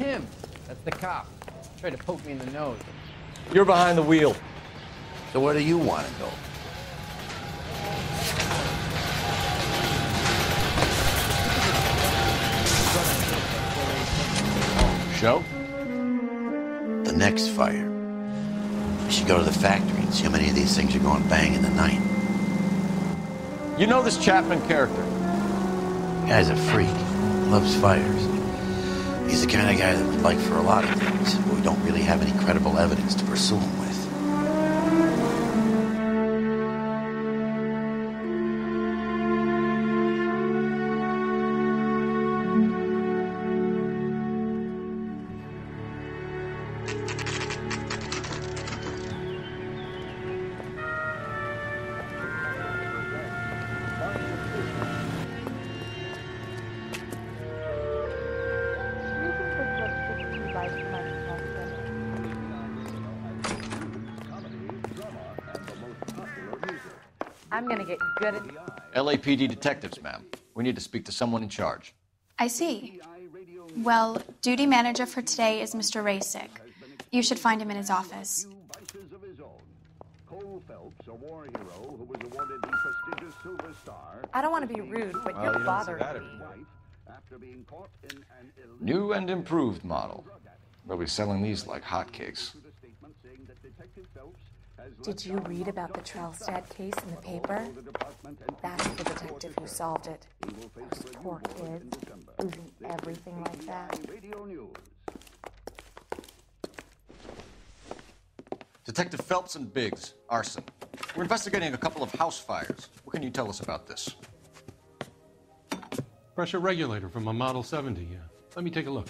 him. That's the cop. Tried to poke me in the nose. You're behind the wheel. So where do you want to go? Show? The next fire. We should go to the factory and see how many of these things are going bang in the night. You know this Chapman character? The guy's a freak. Loves fires. He's the kind of guy that we'd like for a lot of things, but we don't really have any credible evidence to pursue him with. I'm gonna get good at... LAPD detectives, ma'am. We need to speak to someone in charge. I see. Well, duty manager for today is Mr. Rasick. You should find him in his office. Coul Felps, a war hero who was awarded the prestigious Silver Star. I don't want to be rude, but you're bothering me. After being caught in an illegal... New and improved model. They'll be selling these like hotcakes. Did you read about the Trelstad case in the paper? That's the detective who solved it. Those poor kids, losing everything like that. Detective Phelps and Biggs, arson. We're investigating a couple of house fires. What can you tell us about this? Pressure regulator from a Model 70, yeah. Let me take a look.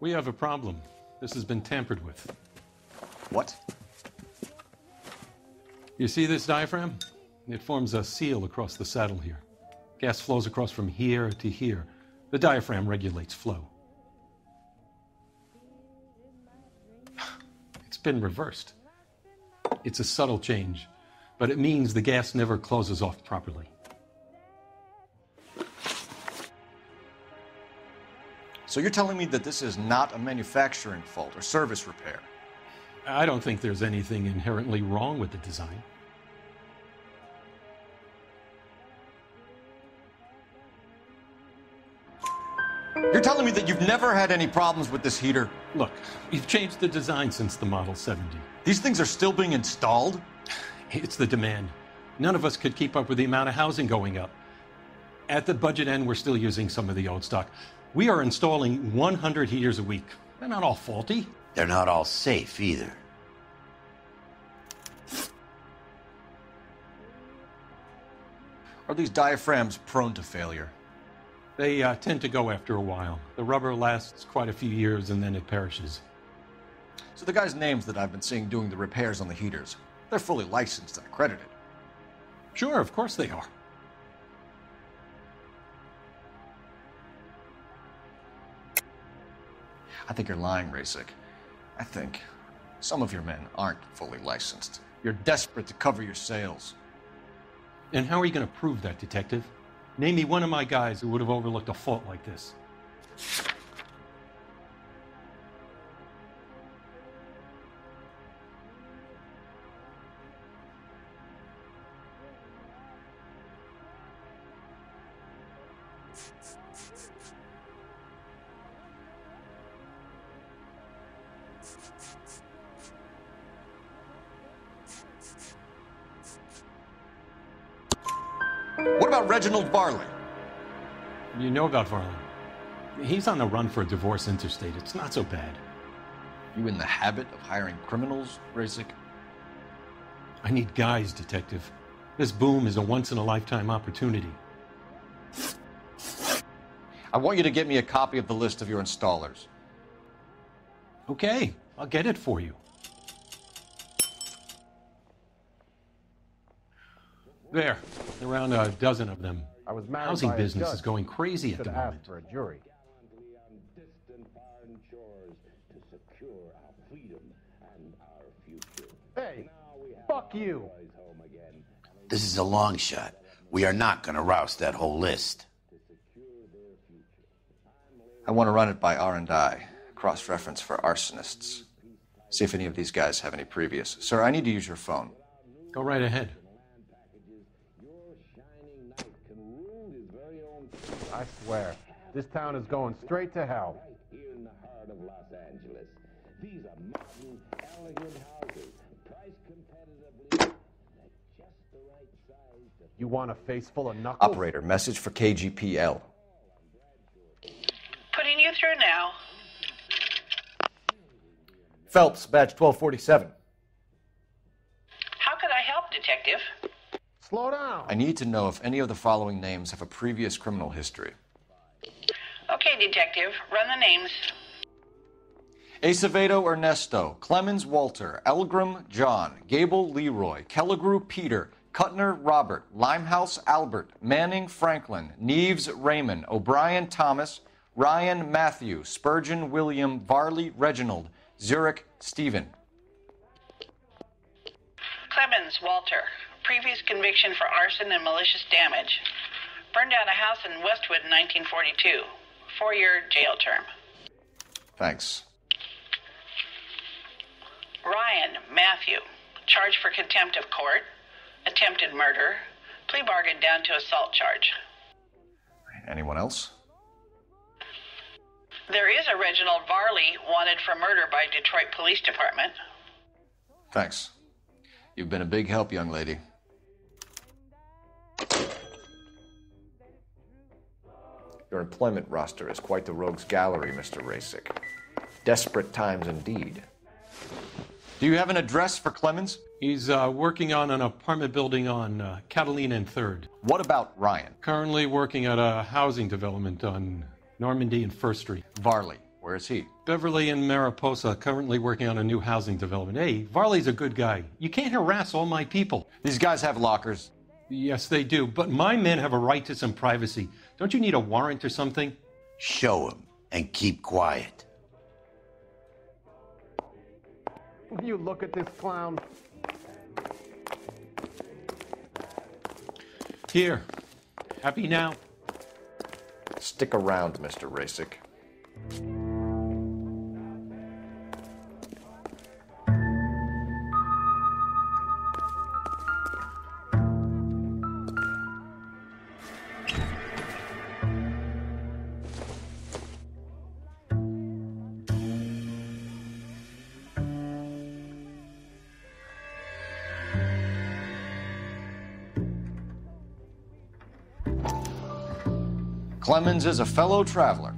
We have a problem. This has been tampered with. What? You see this diaphragm? It forms a seal across the saddle here. Gas flows across from here to here. The diaphragm regulates flow. It's been reversed. It's a subtle change, but it means the gas never closes off properly. So you're telling me that this is not a manufacturing fault or service repair? I don't think there's anything inherently wrong with the design. You're telling me that you've never had any problems with this heater? Look, we've changed the design since the Model 70. These things are still being installed? It's the demand. None of us could keep up with the amount of housing going up. At the budget end, we're still using some of the old stock. We are installing 100 heaters a week. They're not all faulty. They're not all safe either. Are these diaphragms prone to failure? They tend to go after a while. The rubber lasts quite a few years and then it perishes. So the guys' names that I've been seeing doing the repairs on the heaters, they're fully licensed and accredited. Sure, of course they are. I think you're lying, Rasick. I think some of your men aren't fully licensed. You're desperate to cover your sales. And how are you going to prove that, Detective? Name me one of my guys who would have overlooked a fault like this. What about Reginald Varley? You know about Varley. He's on the run for a divorce interstate. It's not so bad. You in the habit of hiring criminals, Rasick? I need guys, Detective. This boom is a once-in-a-lifetime opportunity. I want you to get me a copy of the list of your installers. Okay, I'll get it for you. There, around a dozen of them. I was married Housing by a business judge. is going crazy at Should the have moment. asked for a jury. Hey, fuck you. This is a long shot. We are not going to roust that whole list. I want to run it by R&I, cross-reference for arsonists. See if any of these guys have any previous. Sir, I need to use your phone. Go right ahead. I swear, this town is going straight to hell. Here in the heart of Los Angeles. These are modern, elegant houses, priced competitively, at just the right size. You want a face full of knuckles? Operator, message for KGPL. Putting you through now. Phelps, badge 1247. How could I help, Detective? Slow down. I need to know if any of the following names have a previous criminal history. Okay, Detective, run the names. Acevedo Ernesto, Clemens Walter, Elgram John, Gable Leroy, Kelligrew Peter, Kuttner Robert, Limehouse Albert, Manning Franklin, Neves Raymond, O'Brien Thomas, Ryan Matthew, Spurgeon William, Varley Reginald, Zurich Stephen. Clemens Walter, previous conviction for arson and malicious damage. Burned down a house in Westwood in 1942. 4-year jail term. Thanks. Ryan Matthew, charged for contempt of court, attempted murder, plea bargain down to assault charge. Anyone else? There is a Reginald Varley wanted for murder by Detroit Police Department. Thanks. You've been a big help, young lady. Your employment roster is quite the rogues gallery, Mr. Rasick. Desperate times indeed. Do you have an address for Clemens? He's working on an apartment building on Catalina and 3rd. What about Ryan? Currently working at a housing development on Normandy and 1st Street. Varley, where is he? Beverly and Mariposa, currently working on a new housing development. Hey, Varley's a good guy. You can't harass all my people. These guys have lockers. Yes, they do, but my men have a right to some privacy. Don't you need a warrant or something? Show him and keep quiet. You look at this clown. Here. Happy now? Stick around, Mr. Rasick. Clemens is a fellow traveler.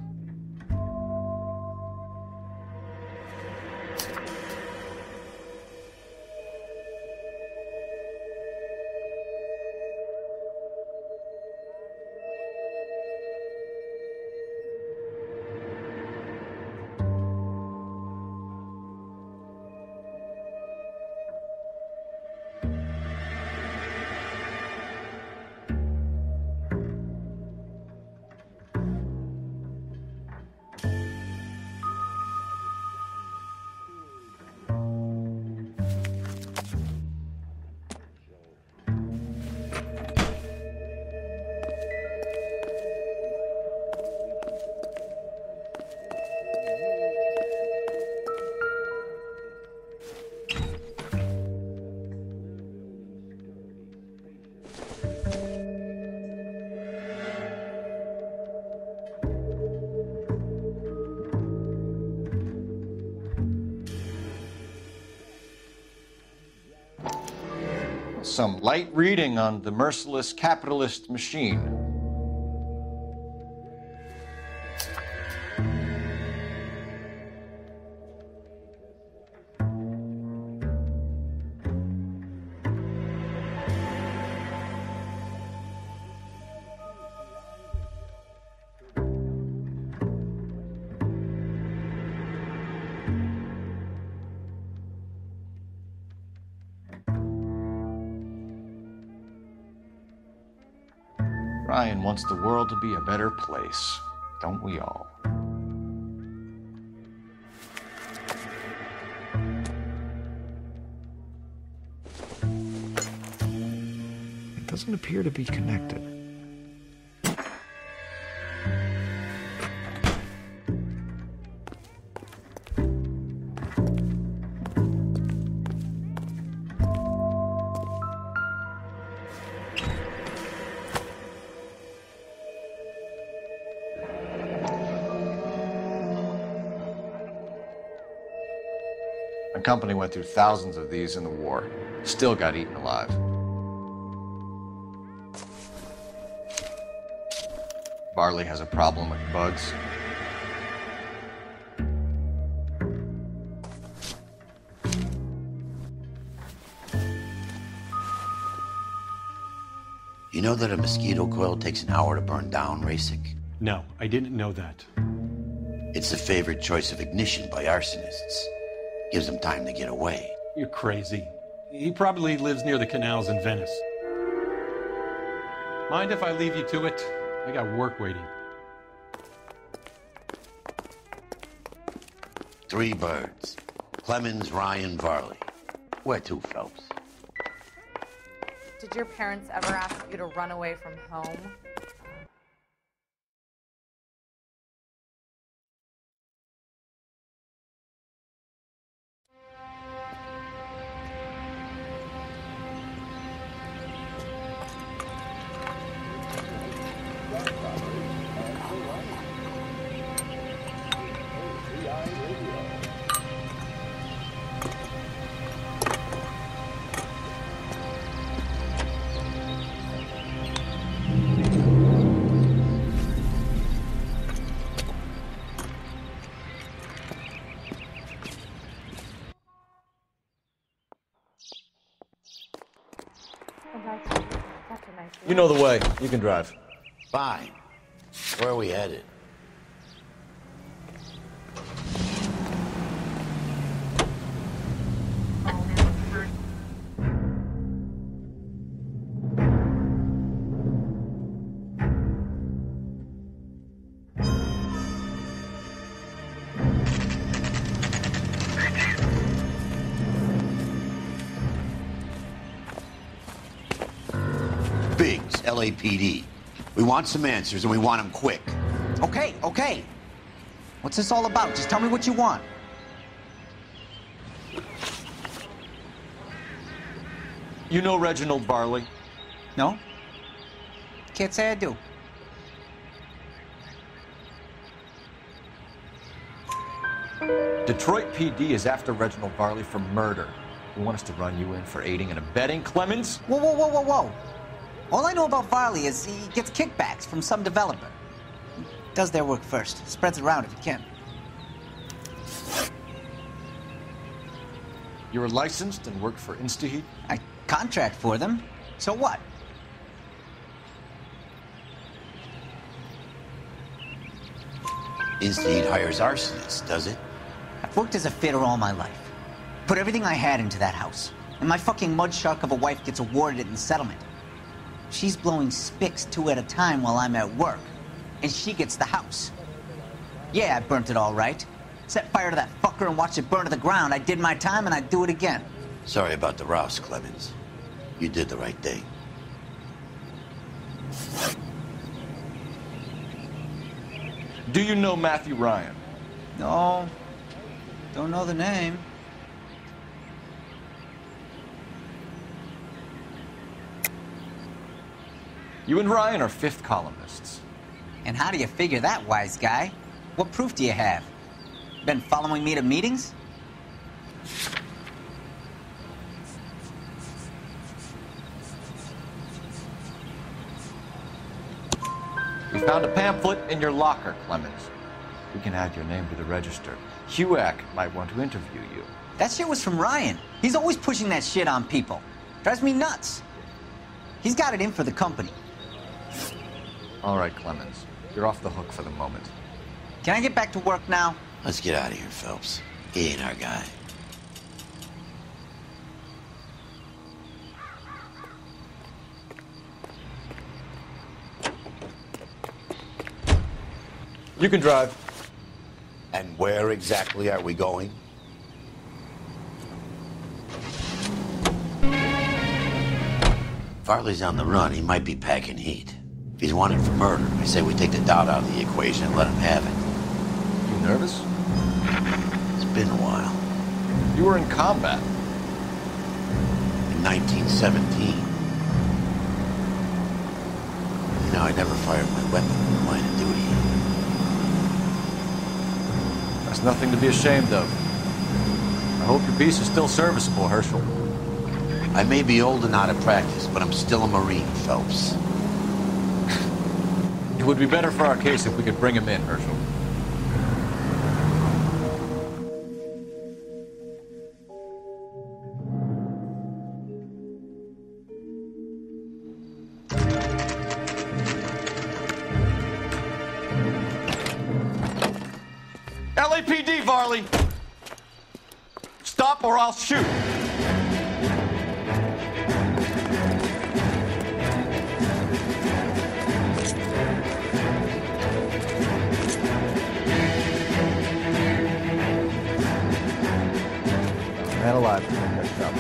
Some light reading on the merciless capitalist machine. Ryan wants the world to be a better place, don't we all? doesn't appear to be connected. My company went through thousands of these in the war. Still got eaten alive. Varley has a problem with bugs. You know that a mosquito coil takes an hour to burn down, Rasic? No, I didn't know that. It's the favored choice of ignition by arsonists. Gives them time to get away. You're crazy. He probably lives near the canals in Venice. Mind if I leave you to it? I got work waiting. 3 birds. Clemens, Ryan, Varley. Where to, Phelps? Did your parents ever ask you to run away from home? You know the way. You can drive. Fine. Where are we headed? Biggs, LAPD. We want some answers, and we want them quick. Okay, okay. What's this all about? Just tell me what you want. You know Reginald Varley? No? Can't say I do. Detroit PD is after Reginald Varley for murder. They want us to run you in for aiding and abetting, Clemens? Whoa, whoa, whoa, whoa, whoa. All I know about Varley is he gets kickbacks from some developer. He does their work first, spreads it around if he can. You're licensed and work for InstaHeat? I contract for them. So what? InstaHeat hires arsonists, does it? I've worked as a fitter all my life. Put everything I had into that house. And my fucking mud shark of a wife gets awarded it in settlement. She's blowing spics 2 at a time while I'm at work. And she gets the house. Yeah, I burnt it all right. Set fire to that fucker and watched it burn to the ground. I did my time and I'd do it again. Sorry about the rouse, Clemens. You did the right thing. Do you know Matthew Ryan? No. Don't know the name. You and Ryan are fifth columnists. And how do you figure that, wise guy? What proof do you have? Been following me to meetings? We found a pamphlet in your locker, Clemens. We can add your name to the register. HUAC might want to interview you. That shit was from Ryan. He's always pushing that shit on people. Drives me nuts. He's got it in for the company. All right, Clemens. You're off the hook for the moment. Can I get back to work now? Let's get out of here, Phelps. He ain't our guy. You can drive. And where exactly are we going? Farley's on the run. He might be packing heat. If he's wanted for murder, I say we take the doubt out of the equation and let him have it. You nervous? It's been a while. You were in combat. In 1917. You know, I never fired my weapon in the line of duty. That's nothing to be ashamed of. I hope your piece is still serviceable, Herschel. I may be old and out of practice, but I'm still a Marine, Phelps. It would be better for our case if we could bring him in, Herschel. LAPD, Varley! Stop or I'll shoot! Man alive. Good job.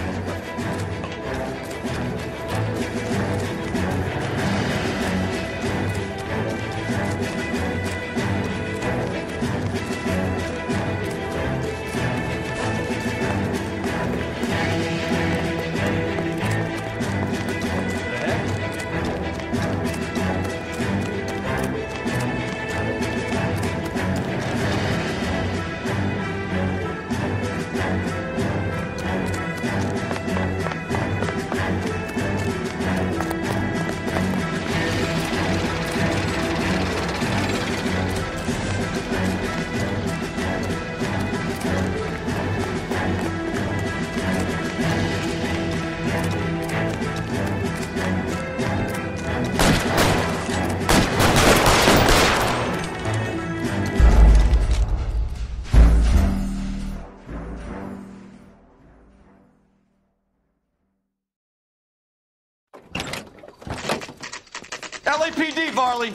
LAPD, Varley!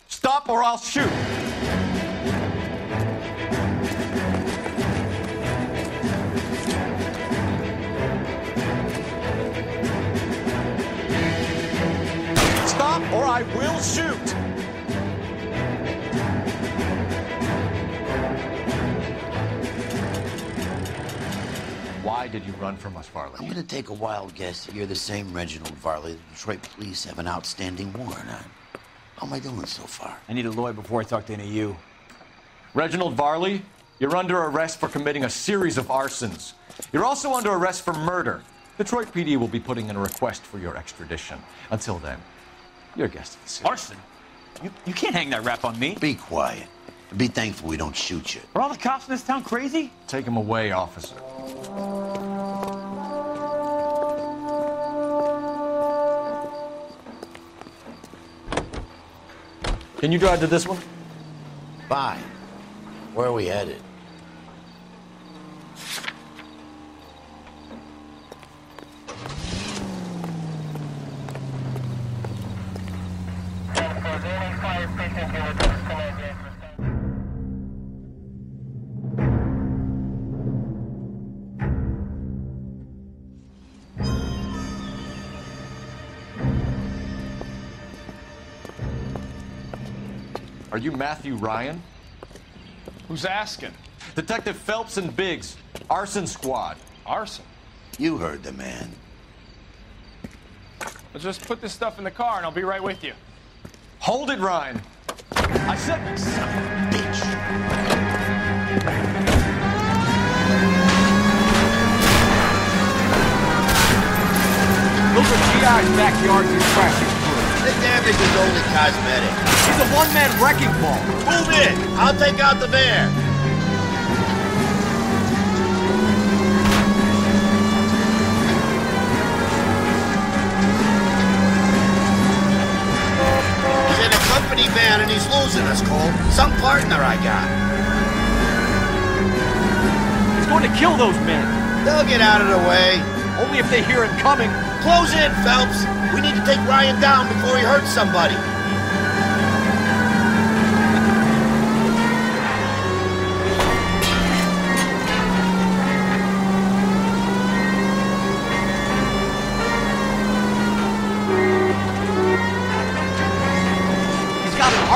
Stop or I'll shoot! Stop or I will shoot! Why did you run from us, Varley? I'm gonna take a wild guess that you're the same Reginald Varley the Detroit police have an outstanding warrant on. How am I doing so far? I need a lawyer before I talk to any of you. Reginald Varley, you're under arrest for committing a series of arsons. You're also under arrest for murder. Detroit PD will be putting in a request for your extradition. Until then, you're a guest of the series. Arson? You can't hang that rap on me. Be quiet. Be thankful we don't shoot you. Are all the cops in this town crazy? Take him away, officer. Can you drive to this one? Fine. Where are we headed? Are you Matthew Ryan? Who's asking? Detective Phelps and Biggs, arson squad. Arson? You heard the man. Well, just put this stuff in the car and I'll be right with you. Hold it, Ryan. I said, son of a bitch. Those are GI's backyards he's crashing through. The damage is only cosmetic. He's a one-man wrecking ball. Move in. I'll take out the van. He's in a company van and he's losing us, Cole. Some partner I got. He's going to kill those men. They'll get out of the way. Only if they hear him coming. Close in, Phelps. We need to take Ryan down before he hurts somebody.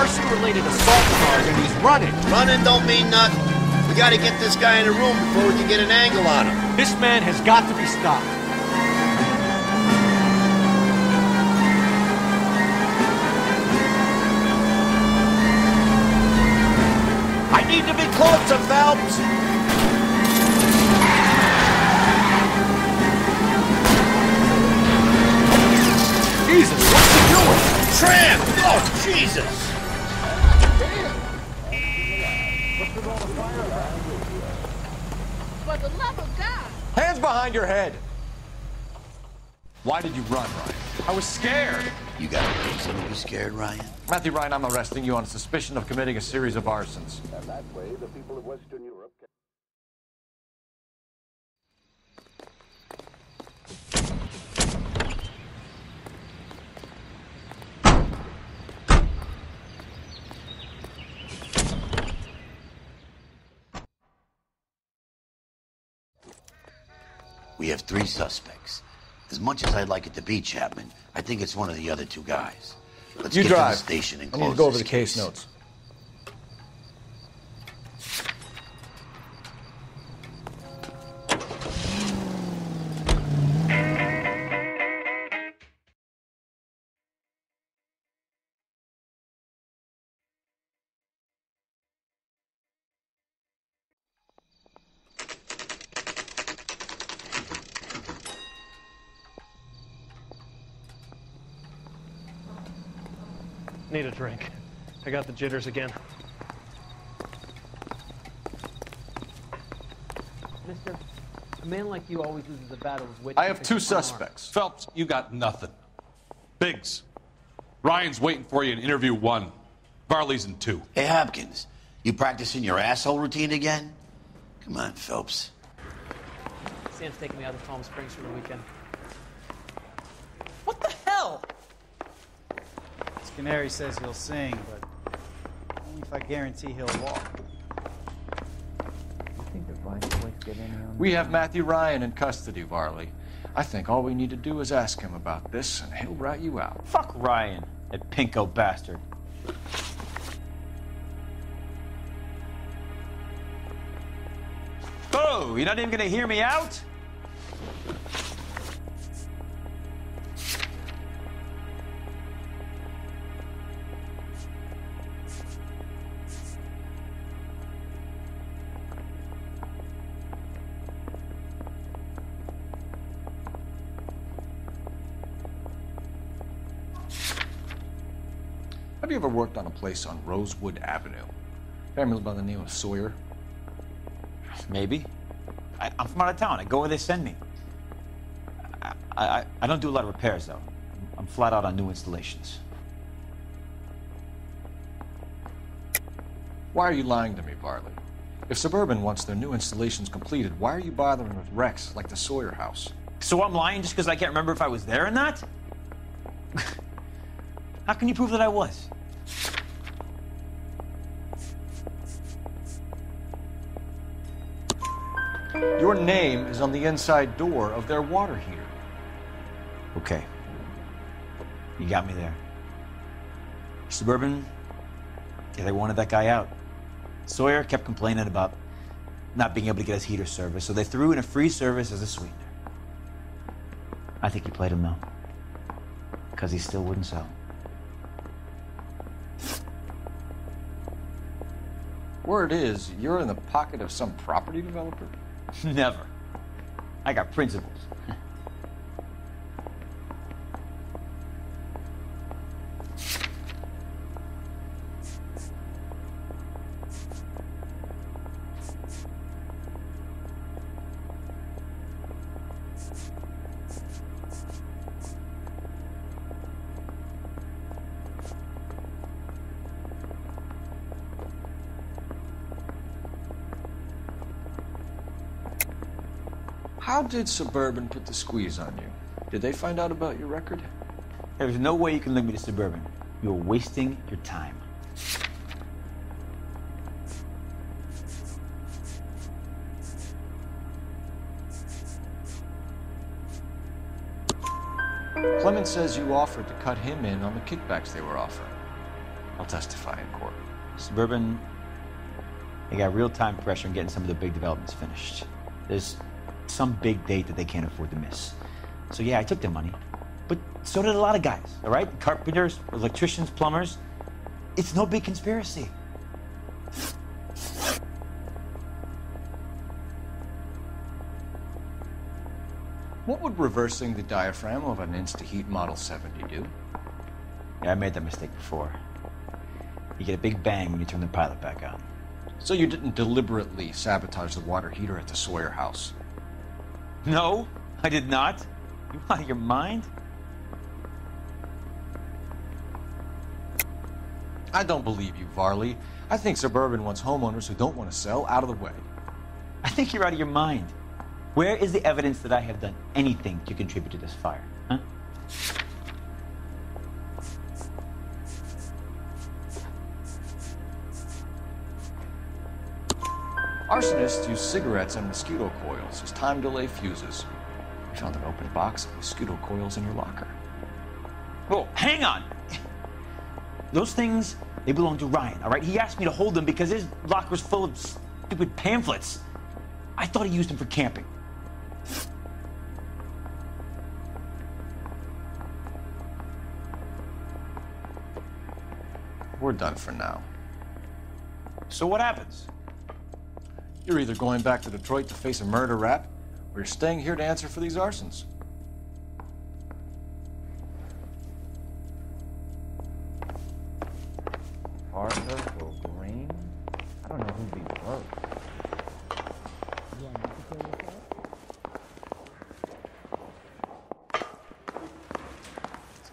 arson-related assault charge and he's running. Running don't mean nothing. We gotta get this guy in the room before we can get an angle on him. This man has got to be stopped. I need to be closer, Phelps. Jesus, what's he doing? Tramp! Oh, Jesus! For the love of God! Hands behind your head! Why did you run, Ryan? I was scared. You got a reason to be scared, Ryan? Matthew Ryan, I'm arresting you on suspicion of committing a series of arsons. And that way, the people of Western Europe can... We have 3 suspects. As much as I'd like it to be Chapman, I think it's one of the other 2 guys. Let's You get drive. to the station and I close need to go over this the case case. notes. Need a drink. I got the jitters again. Mister, a man like you always loses a battle with wit. I have 2 suspects. Phelps, you got nothing. Biggs, Ryan's waiting for you in interview 1. Varley's in 2. Hey, Hopkins, you practicing your asshole routine again? Come on, Phelps. Sam's taking me out of Palm Springs for the weekend. What the hell? Canary says he'll sing, but only if I guarantee he'll walk. You think the Vice boys get any on We have Matthew Ryan in custody, Varley. I think all we need to do is ask him about this, and he'll rat you out. Fuck Ryan, that pinko bastard. Oh, you're not even gonna hear me out? Have you ever worked on a place on Rosewood Avenue? Family by the name of Sawyer? Maybe. I'm from out of town. I go where they send me. I don't do a lot of repairs, though. I'm flat out on new installations. Why are you lying to me, Varley? If Suburban wants their new installations completed, why are you bothering with wrecks like the Sawyer house? So I'm lying just because I can't remember if I was there or not? How can you prove that I was? Your name is on the inside door of their water heater. Okay. You got me there. Suburban, yeah, they wanted that guy out. Sawyer kept complaining about not being able to get his heater service, so they threw in a free service as a sweetener. I think he played him, though, because he still wouldn't sell. Word is, you're in the pocket of some property developer? Never. I got principles. How did Suburban put the squeeze on you? Did they find out about your record? There's no way you can link me to Suburban. You're wasting your time. Clement says you offered to cut him in on the kickbacks they were offering. I'll testify in court. Suburban, they got real-time pressure on getting some of the big developments finished. There's some big date that they can't afford to miss. So yeah, I took their money. But so did a lot of guys, all right? Carpenters, electricians, plumbers. It's no big conspiracy. What would reversing the diaphragm of an Instaheat Model 70 do? Yeah, I made that mistake before. You get a big bang when you turn the pilot back on. So you didn't deliberately sabotage the water heater at the Sawyer house? No, I did not. You out of your mind? I don't believe you, Varley. I think Suburban wants homeowners who don't want to sell out of the way. I think you're out of your mind. Where is the evidence that I have done anything to contribute to this fire, huh? Arsonists use cigarettes and mosquito coils as time delay fuses. We found an open box of mosquito coils in your locker. Oh, hang on! Those things, they belong to Ryan, all right? He asked me to hold them because his locker's full of stupid pamphlets. I thought he used them for camping. We're done for now. So what happens? You're either going back to Detroit to face a murder rap, or you're staying here to answer for these arsons. Arthur or Green? I don't know who'd be worse.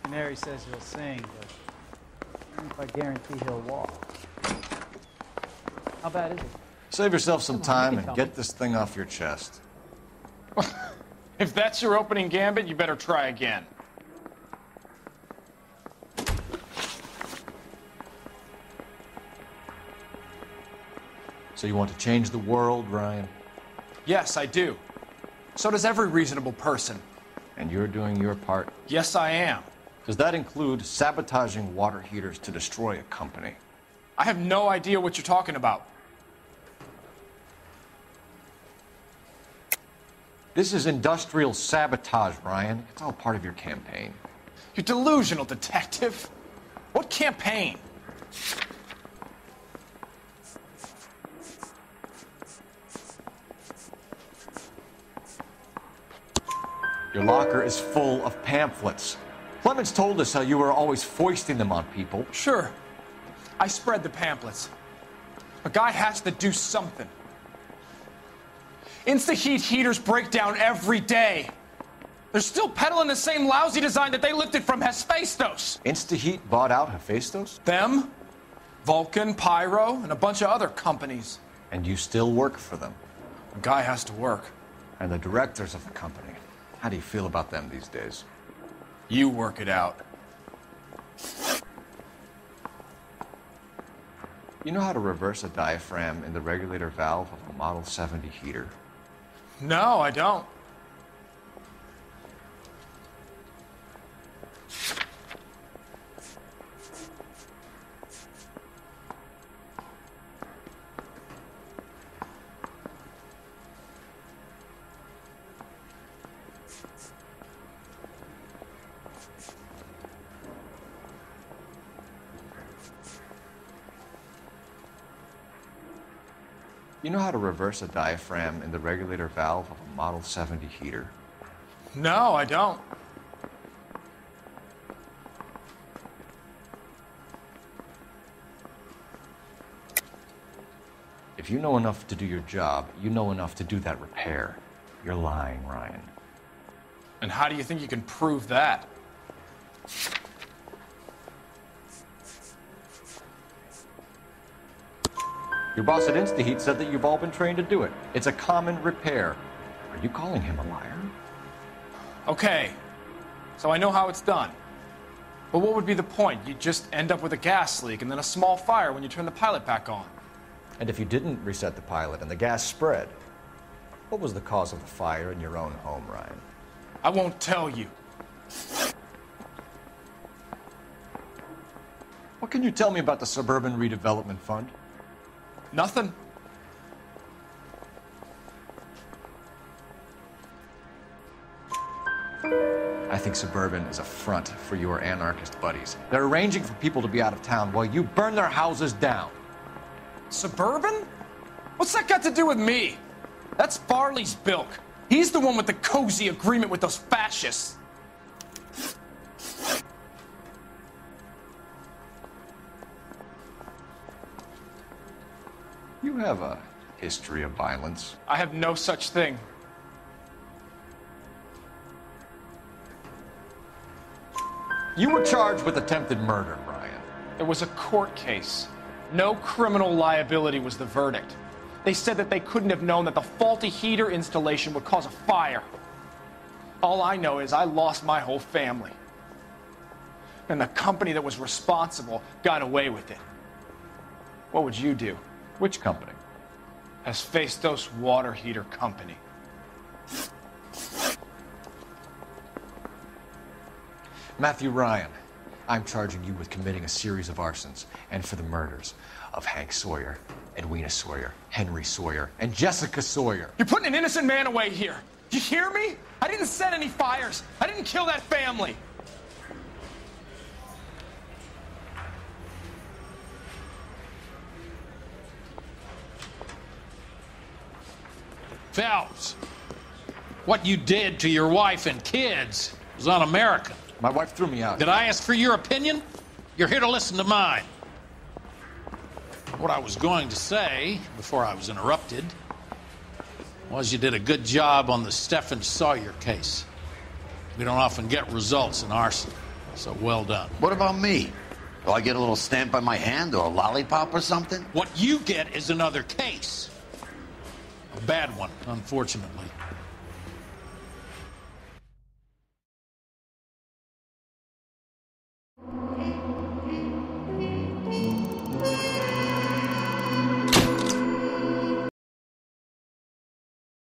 Canary says he'll sing, but I don't know if I guarantee he'll walk. How bad is it? Save yourself some time and get this thing off your chest. If that's your opening gambit, you better try again. So you want to change the world, Ryan? Yes, I do. So does every reasonable person. And you're doing your part? Yes, I am. Does that include sabotaging water heaters to destroy a company? I have no idea what you're talking about. This is industrial sabotage, Ryan. It's all part of your campaign. You're delusional, detective. What campaign? Your locker is full of pamphlets. Clemens told us how you were always foisting them on people. Sure. I spread the pamphlets. A guy has to do something. Instaheat heaters break down every day. They're still peddling the same lousy design that they lifted from Hephaestus. Instaheat bought out Hephaestus? Them, Vulcan, Pyro, and a bunch of other companies. And you still work for them? A guy has to work. And the directors of the company, how do you feel about them these days? You work it out. You know how to reverse a diaphragm in the regulator valve of a Model 70 heater? No, I don't. You know how to reverse a diaphragm in the regulator valve of a Model 70 heater? No, I don't. If you know enough to do your job, you know enough to do that repair. You're lying, Ryan. And how do you think you can prove that? Your boss at Instaheat said that you've all been trained to do it. It's a common repair. Are you calling him a liar? Okay, so I know how it's done. But what would be the point? You just end up with a gas leak and then a small fire when you turn the pilot back on. And if you didn't reset the pilot and the gas spread, what was the cause of the fire in your own home, Ryan? I won't tell you. What can you tell me about the Suburban Redevelopment Fund? Nothing. I think Suburban is a front for your anarchist buddies. They're arranging for people to be out of town while you burn their houses down. Suburban? What's that got to do with me? That's Farley's bilk. He's the one with the cozy agreement with those fascists. You have a history of violence. I have no such thing. You were charged with attempted murder, Brian. It was a court case. No criminal liability was the verdict. They said that they couldn't have known that the faulty heater installation would cause a fire. All I know is I lost my whole family. And the company that was responsible got away with it. What would you do? Which company? Hephaestos Water Heater Company. Matthew Ryan, I'm charging you with committing a series of arsons and for the murders of Hank Sawyer, Edwina Sawyer, Henry Sawyer, and Jessica Sawyer. You're putting an innocent man away here. You hear me? I didn't set any fires. I didn't kill that family. Phelps, what you did to your wife and kids was un-American. My wife threw me out. Did I ask for your opinion? You're here to listen to mine. What I was going to say, before I was interrupted, was you did a good job on the Stephen Sawyer case. We don't often get results in arson, so well done. What about me? Do I get a little stamp by my hand or a lollipop or something? What you get is another case. A bad one, unfortunately.